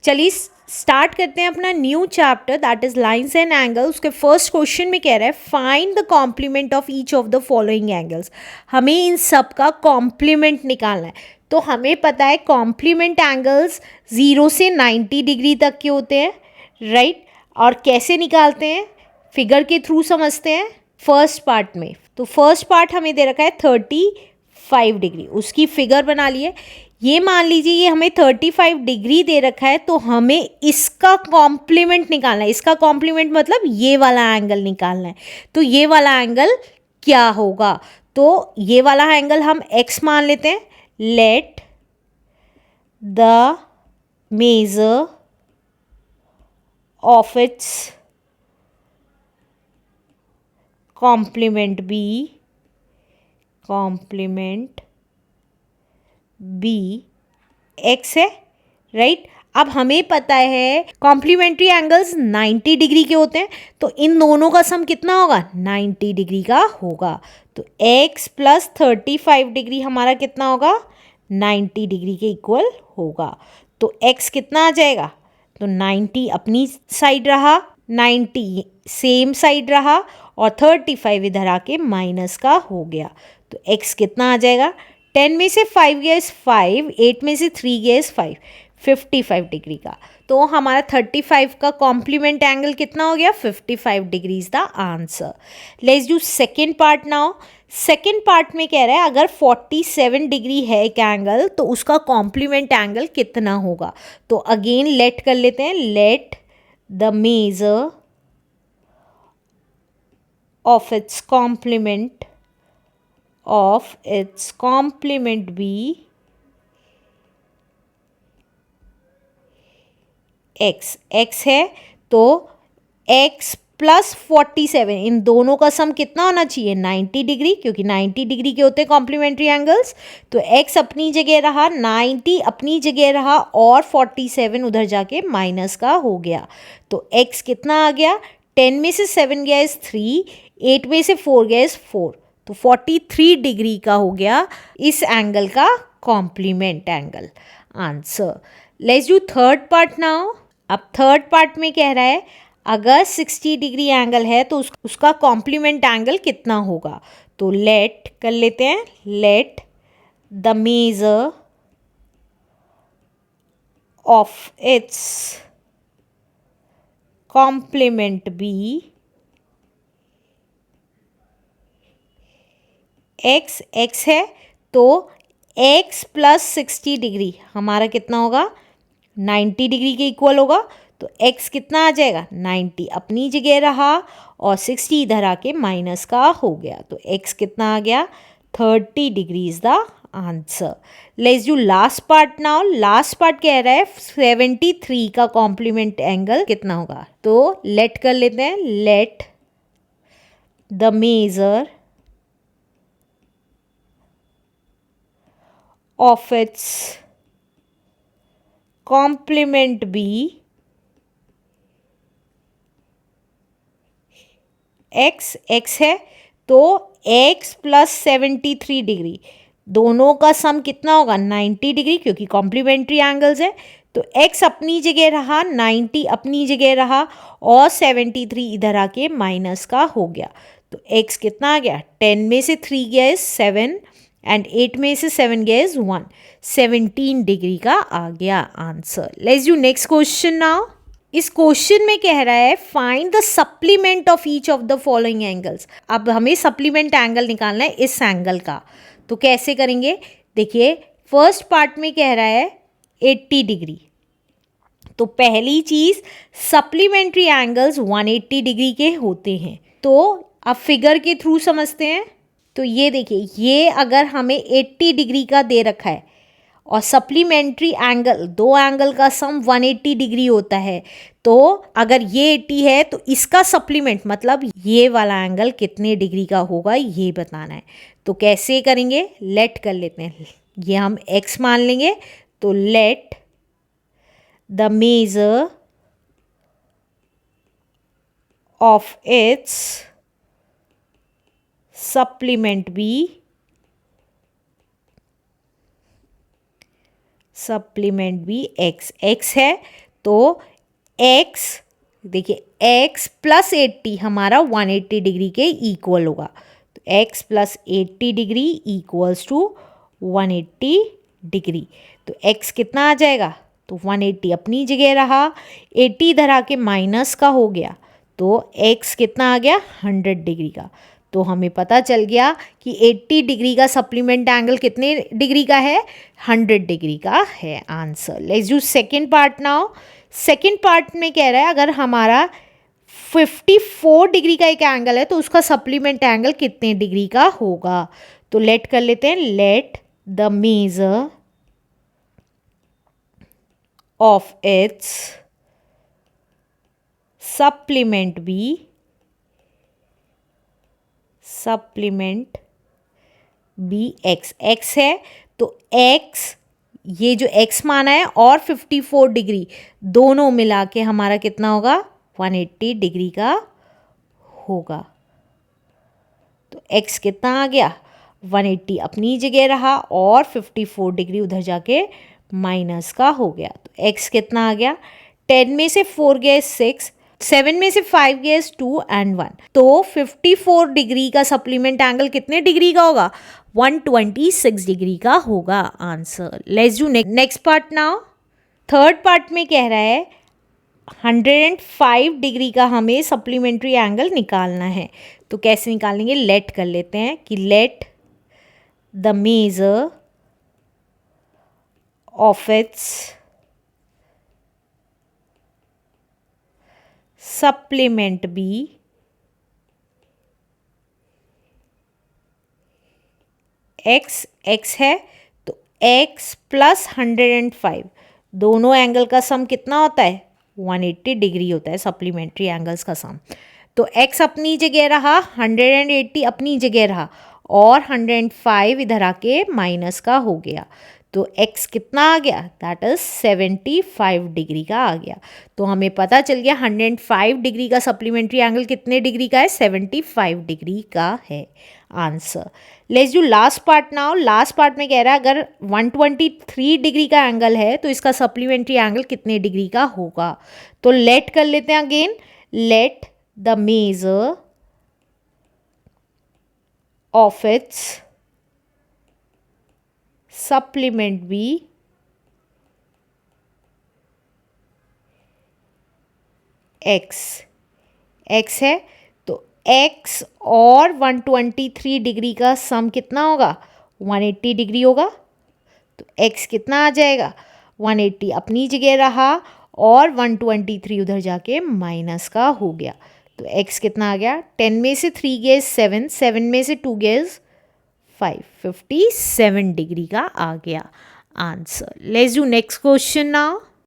चलिए स्टार्ट करते हैं अपना new chapter that is lines and angle. उसके फर्स्ट क्वेश्चन में कह रहा है find the complement of each of the following angles. हमें इन सब का कॉम्प्लीमेंट निकालना है। तो हमें पता है कॉम्प्लीमेंट एंगल्स 0 से 90 डिग्री तक के होते हैं, राइट। और कैसे निकालते हैं, फिगर के थ्रू समझते हैं फर्स्ट पार्ट में। तो फर्स्ट पार्ट हमें दे रखा है 35 डिग्री, उसकी फिगर बना लिए। ये मान लीजिए ये हमें 35 डिग्री दे रखा है, तो हमें इसका कॉम्प्लीमेंट निकालना है। इसका कॉम्प्लीमेंट मतलब ये वाला एंगल निकालना है। तो ये वाला एंगल क्या होगा, तो ये वाला एंगल हम x मान लेते हैं। Let the measure of its complement be x है, राइट। अब हमें पता है कॉम्प्लीमेंट्री एंगल्स 90 डिग्री के होते हैं, तो इन दोनों का सम कितना होगा, 90 डिग्री का होगा। तो x प्लस 35 डिग्री हमारा कितना होगा, 90 डिग्री के इक्वल होगा। तो x कितना आ जाएगा, तो 90 अपनी साइड रहा, 90 सेम साइड रहा, और 35 इधर आके माइनस का हो गया। तो x कितना आ जाएगा, 10 में से 5 गया इस 5, 8 में से 3 गया इस 5, 55 डिग्री का। तो हमारा 35 का कॉम्प्लीमेंट एंगल कितना हो गया, 55 degree is the answer. Let's do second part now. Second part में कह रहा है अगर 47 डिग्री है एक एंगल, तो उसका कॉम्प्लीमेंट एंगल कितना होगा। तो अगेन लेट कर लेते हैं। Let the measure of its complement be x है, तो x प्लस 47, इन दोनों का सम कितना होना चाहिए, 90 डिग्री, क्योंकि 90 डिग्री के होते हैं कॉम्प्लीमेंट्री एंगल्स। तो x अपनी जगह रहा, 90 अपनी जगह रहा, और 47 उधर जाके माइनस का हो गया। तो x कितना आ गया, 10 में से 7 गया इस 3, 8 में से 4 गया इस 4, तो 43 डिग्री का हो गया इस एंगल का complement angle. Answer. Let's do third part now. अब थर्ड पार्ट में कह रहा है अगर 60 डिग्री एंगल है तो उसका कॉम्प्लीमेंट एंगल कितना होगा। तो लेट कर लेते हैं। Let the measure of its complement be x है, तो x प्लस 60 डिग्री हमारा कितना होगा, 90 डिग्री के इक्वल होगा। तो x कितना आ जाएगा, 90 अपनी जगह रहा, और 60 इधर आके माइनस का हो गया। तो x कितना आ गया, 30 degree is the answer. Let's do last part now. Last part कह रहा है 73 का कॉम्प्लीमेंट एंगल कितना होगा। तो लेट कर लेते हैं। Let the measure of its complement be x है, तो x प्लस 73 डिग्री, दोनों का सम कितना होगा, 90 डिग्री, क्योंकि कॉम्प्लीमेंट्री एंगल्स है। तो x अपनी जगह रहा, 90 अपनी जगह रहा, और 73 इधर आके माइनस का हो गया। तो x कितना आ गया, 10 में से 3 गया इस 7, एंड 8 में से 7 गया इज 1, 17 डिग्री का आ गया answer. Let's do next question now. इस क्वेश्चन में कह रहा है find the supplement of each of the following angles. अब हमें सप्लीमेंट एंगल निकालना है इस एंगल का। तो कैसे करेंगे, देखिए फर्स्ट पार्ट में कह रहा है 80 डिग्री, तो पहली चीज सप्लीमेंट्री एंगल्स 180 डिग्री के होते हैं। तो अब फिगर के थ्रू समझते हैं। तो ये देखिए, ये अगर हमें 80 डिग्री का दे रखा है, और सप्लीमेंट्री एंगल, दो एंगल का सम 180 डिग्री होता है, तो अगर ये 80 है तो इसका सप्लीमेंट मतलब ये वाला एंगल कितने डिग्री का होगा ये बताना है। तो कैसे करेंगे, लेट कर लेते हैं। ये हम x मान लेंगे। तो let the measure of its supplement be x है, तो x, देखिए x प्लस 80 हमारा 180 डिग्री के इक्वल होगा। तो x plus 80 degree equals to 180 degree. तो x कितना आ जाएगा? तो 180 अपनी जगह रहा, 80 इधर आके माइनस का हो गया, तो x कितना आ गया? 100 डिग्री का। तो हमें पता चल गया कि 80 डिग्री का सप्लीमेंट एंगल कितने डिग्री का है? 100 डिग्री का है answer. Let's do second part now. Second part में कह रहा है अगर हमारा 54 डिग्री का एक एंगल है तो उसका सप्लीमेंट एंगल कितने डिग्री का होगा? तो लेट कर लेते हैं, let the measure of its supplement be x. X है तो एक्स, ये जो x माना है और 54 डिग्री दोनों मिला के हमारा कितना होगा? 180 डिग्री का होगा। तो x कितना आ गया? 180 अपनी जगह रहा और 54 डिग्री उधर जाके माइनस का हो गया। तो x कितना आ गया? 10 में से 4 गए 6, 7 में से 5 गए 2 एंड 1। तो 54 डिग्री का सप्लीमेंट एंगल कितने डिग्री का होगा? 126 डिग्री का होगा answer. Let's do next part now. Third part में कह रहा है 105 डिग्री का हमें सप्लीमेंट्री एंगल निकालना है। तो कैसे निकालेंगे? लेट कर लेते हैं कि let the measure of its supplement be x है तो x प्लस 105 दोनों एंगल का सम कितना होता है? 180 डिग्री होता है सप्लीमेंट्री एंगल्स का सम। तो x अपनी जगह रहा, 180 अपनी जगह रहा और 105 इधर आके माइनस का हो गया। तो x कितना आ गया? दैट इज 75 डिग्री का आ गया। तो हमें पता चल गया 105 डिग्री का सप्लीमेंट्री एंगल कितने डिग्री का है? 75 डिग्री का है answer. Let's do last part now. Last part में कह रहा है अगर 123 डिग्री का एंगल है तो इसका सप्लीमेंट्री एंगल कितने डिग्री का होगा? तो लेट कर लेते हैं again, let the measure of its supplement be x है तो x और 123 डिग्री का सम कितना होगा? 180 डिग्री होगा। तो x कितना आ जाएगा? 180 अपनी जगह रहा और 123 उधर जाके माइनस का हो गया। तो x कितना आ गया? 10 में से 3 गए 7, 7 में से 2 गए 5, 57 डिग्री का आ गया answer. Let's do next question now.